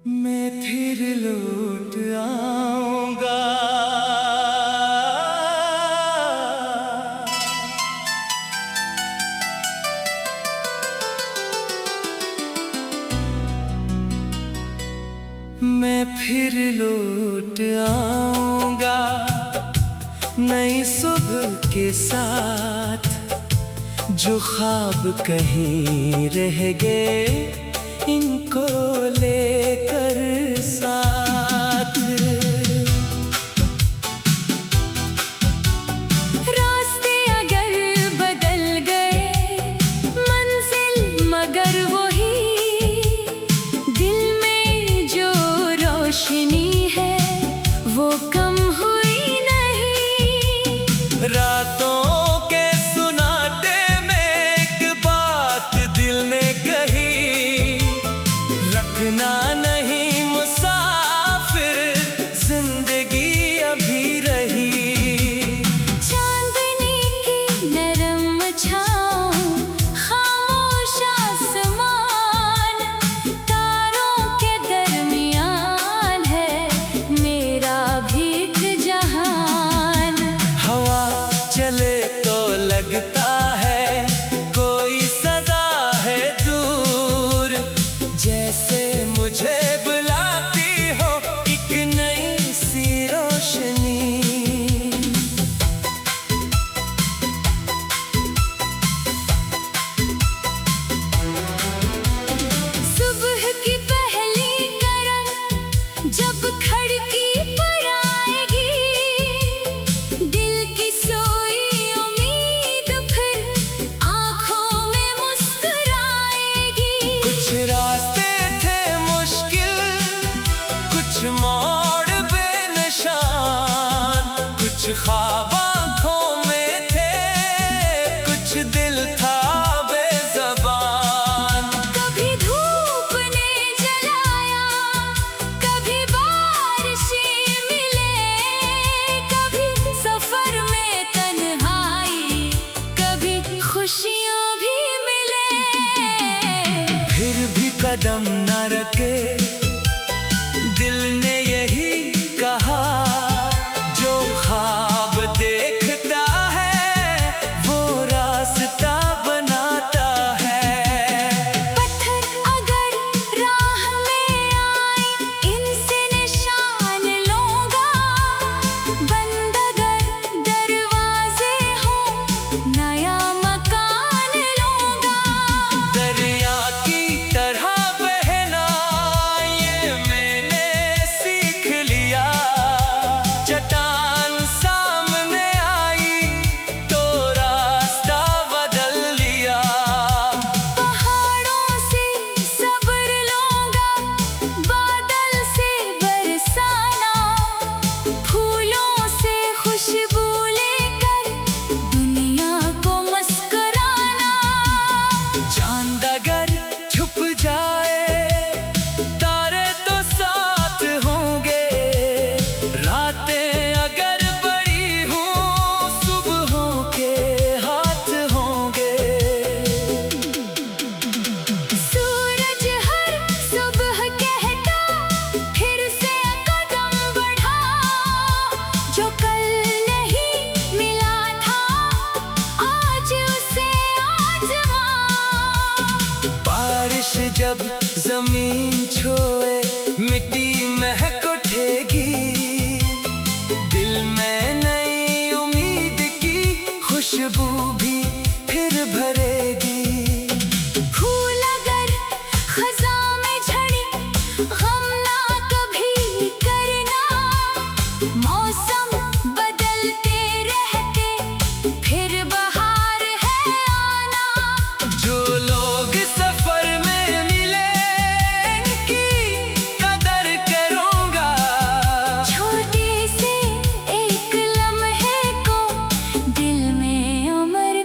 मैं फिर लौट आऊंगा। मैं फिर लौट आऊंगा नई सुबह के साथ। जो ख्वाब कहीं रह गए इनको लेकर साथ। रास्ते अगर बदल गए मंजिल मगर वही। दिल में जो रोशनी है वो कम हुई नहीं। रातों के सुनाते में एक बात दिल ने कही। रखना नहीं मुसाफिर जिंदगी अभी रही। चांदनी की नरम छाँव खामोश आसमान। तारों के दरमियान है मेरा भीख जहान। हवा चले तो लगता है कोई सदा है दूर। जैसे मुझे बुलाती हो एक नई सी रोशनी। सुबह की पहली किरण जब खिड़की पर आएगी। दिल की सोई उम्मीद फिर आंखों में मुस्कुराएगी। कुछ रास्ते थे मुश्किल, कुछ मोड़ बेनिशान। कुछ ख्वाब आँखों में थे, कुछ दिल था बेज़बान। कभी धूप ने जलाया, कभी बारिशें मिले। कभी सफर में तन्हाई, कभी खुशियाँ भी मिले। फिर भी कदम न रखे दिल ने यही कहा। जो ख्वाब देखता है वो रास्ता बनाता है। पत्थर अगर राह में आए इनसे निशान लूंगा। बंद अगर दरवाजे हो नया मकान लूंगा। दरिया की तरह बहना ये मैंने सीख लिया। चट्टान सामने आई तो रास्ता बदल लिया। पहाड़ों से सब्र लूंगा, बादल से बरसाना। फूलों से खुशबू लेकर दुनिया को मुस्कुराना। चांद अगर छुप जाए तारे तो साथ होंगे। रातें अगर बड़ी हों सुबहों के हाथ होंगे। सूरज हर सुबह कहता फिर से कदम बढ़ा। जो कल नहीं मिला था आज उसे आजमा। बारिश जब जमीन छुए मिट्टी महक उठेगी। दिल में नई उम्मीद की खुशबू भी फिर भरेगी। फूल अगर खज़ां में झड़े गम ना कभी करना। मौसम बदलते रहते फिर बहार है आना। जो लोग सफर में मिले इनकी कदर करूंगा। छोटे से एक लम्हे को दिल में उम्र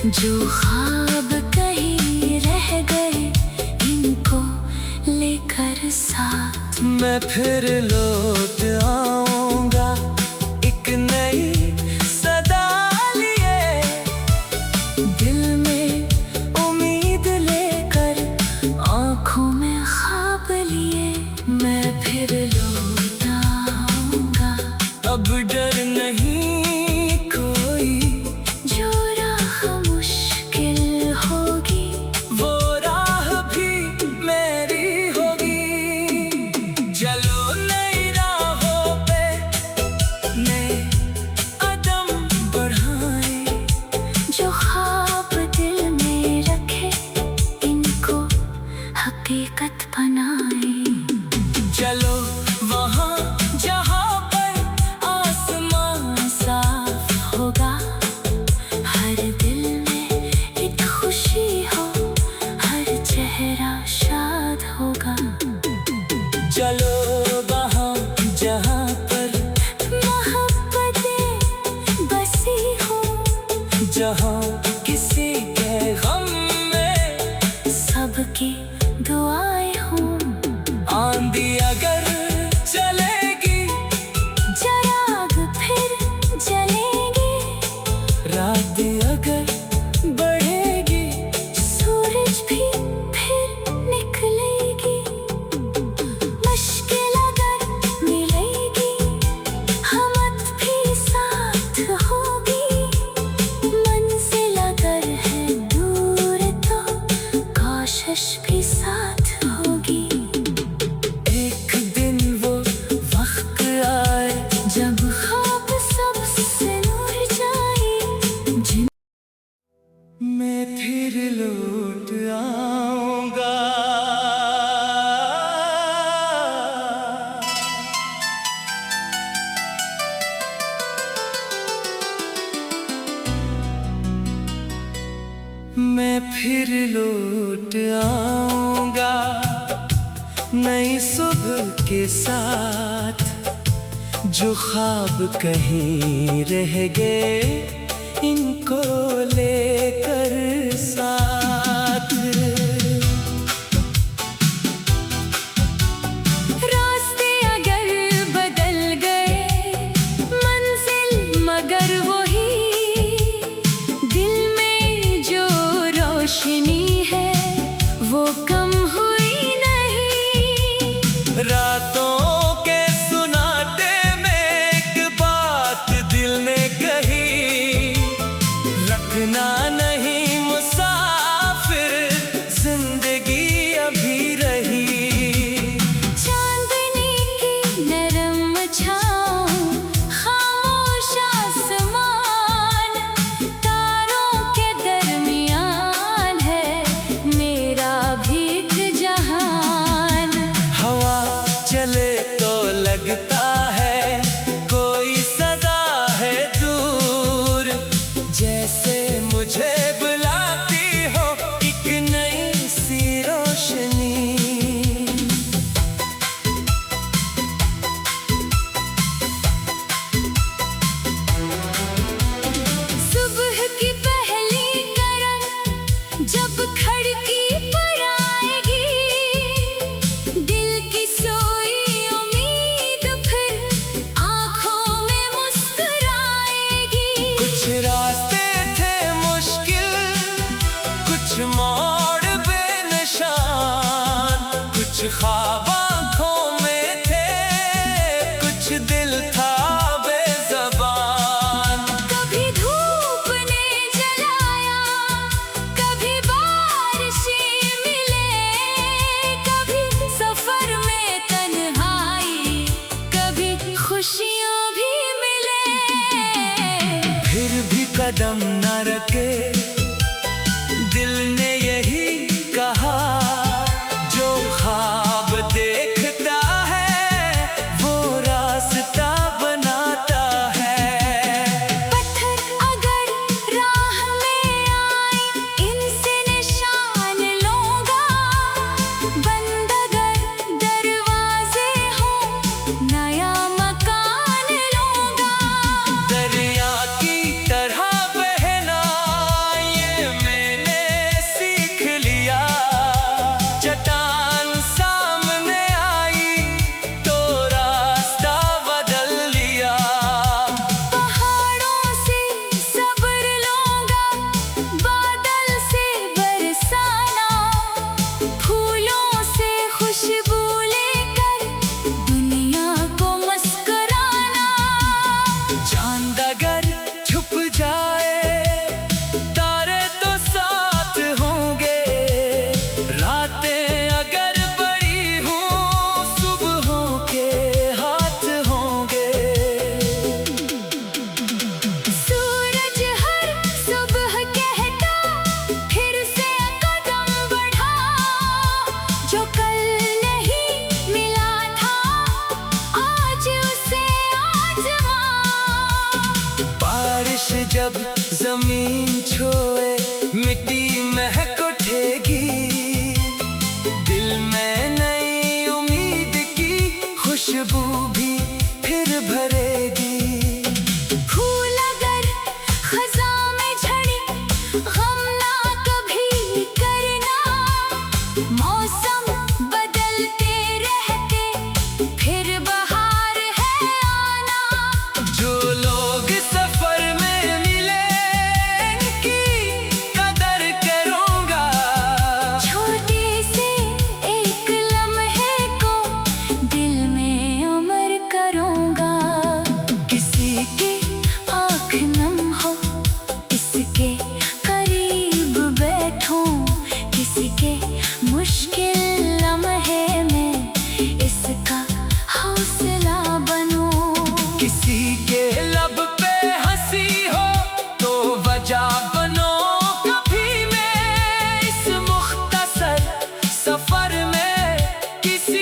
जो ख्वाब कहीं रह गए इनको लेकर साथ। मैं फिर लौट आऊंगा एक नई सदा लिए, दिल में उम्मीद लेकर आँखों में ख्वाब लिए। मैं फिर लौट आऊंगा, अब डर नहीं कोई, जो राह मुश्किल होगी वो राह भी मेरी होगी। चलो नई राहों पे नए कदम बढ़ाएं, जो ख्वाब दिल में रखे इनको हकीकत बनाए। चलो वहाँ जहाँ पर आसमान साफ होगा हर दिल में एक खुशी हो, हर चेहरा शाद होगा। चलो वहाँ जहाँ पर मोहब्बतें बसी हो, जहाँ किसी के गम में सबकी दुआएं हों। आंधी अगर चलेगी चिराग फिर जलेंगे, रात अगर बढ़ेगी सूरज भी फिर निकलेगी। मुश्किल अगर मिलेगी हिम्मत भी साथ होगी। मंजिल अगर है दूर तो कोशिश भी साथ होगी। एक दिन वो वक्त आए जब ख्वाब सबसे उड़ जाए, जिन मैं फिर लौट आऊंगा। मैं फिर लौट आऊंगा नई सुबह के साथ, जो ख्वाब कहीं रह गए इनको लेकर साथ। रास्ते अगर बदल गए मंजिल मगर वही, दिल में जो रोशनी है वो कम हुई नहीं। रातों के सुनाते में एक बात दिल ने कही, रखना नहीं मुसाफिर जिंदगी अभी रही। चांदनी की नरम छाँव खामोश आसमान, तारों के दरमियान है मेरा भी एक जहान। हवा चले तो लगता है कोई सदा है दूर, जैसे मुझे बुलाती हो एक नई सी रोशनी। सुबह की पहली किरण जब खिड़की पर आएगी, दिल की सोई उम्मीद फिर आँखों में मुस्कुराएगी। कुछ रास्ते थे मुश्किल, कुछ मोड़ बेनिशान, कुछ ख्वाब आँखों में थे, कुछ दिल था बेज़बान। कभी धूप ने जलाया, कभी बारिशें मिले, कभी सफर में तन्हाई, कभी खुशियाँ भी मिले। फिर भी कदम न रखे दिल ने यही कहा, जो ख्वाब देखता है वो रास्ता बनाता है। पत्थर अगर राह में आए इनसे निशान लूंगा, बंद अगर दरवाजे हो नया मकान लूंगा। दरिया की तरह बहना जब जमीन छुए मिट्टी महक उठेगी, दिल में नई उम्मीद की खुशबू भी फिर भरेगी। फूल अगर खज़ां में झड़ी, गम ना कभी करना। मौसम बदलते रहते, फिर बहार है आना। जो लोग सफर में मिले इनकी कदर करूंगा। छोटे से एक लम्हे को दिल में अमर करूंगा। किसी की आँख नम हो, इसके करीब बैठूं। किसी के मुश्किल लम्हे में इसका हौसला बनूं। किसी के लब पे हंसी हो तो वजह बनो कभी। मैं इस मुख्तसर सफर में किसी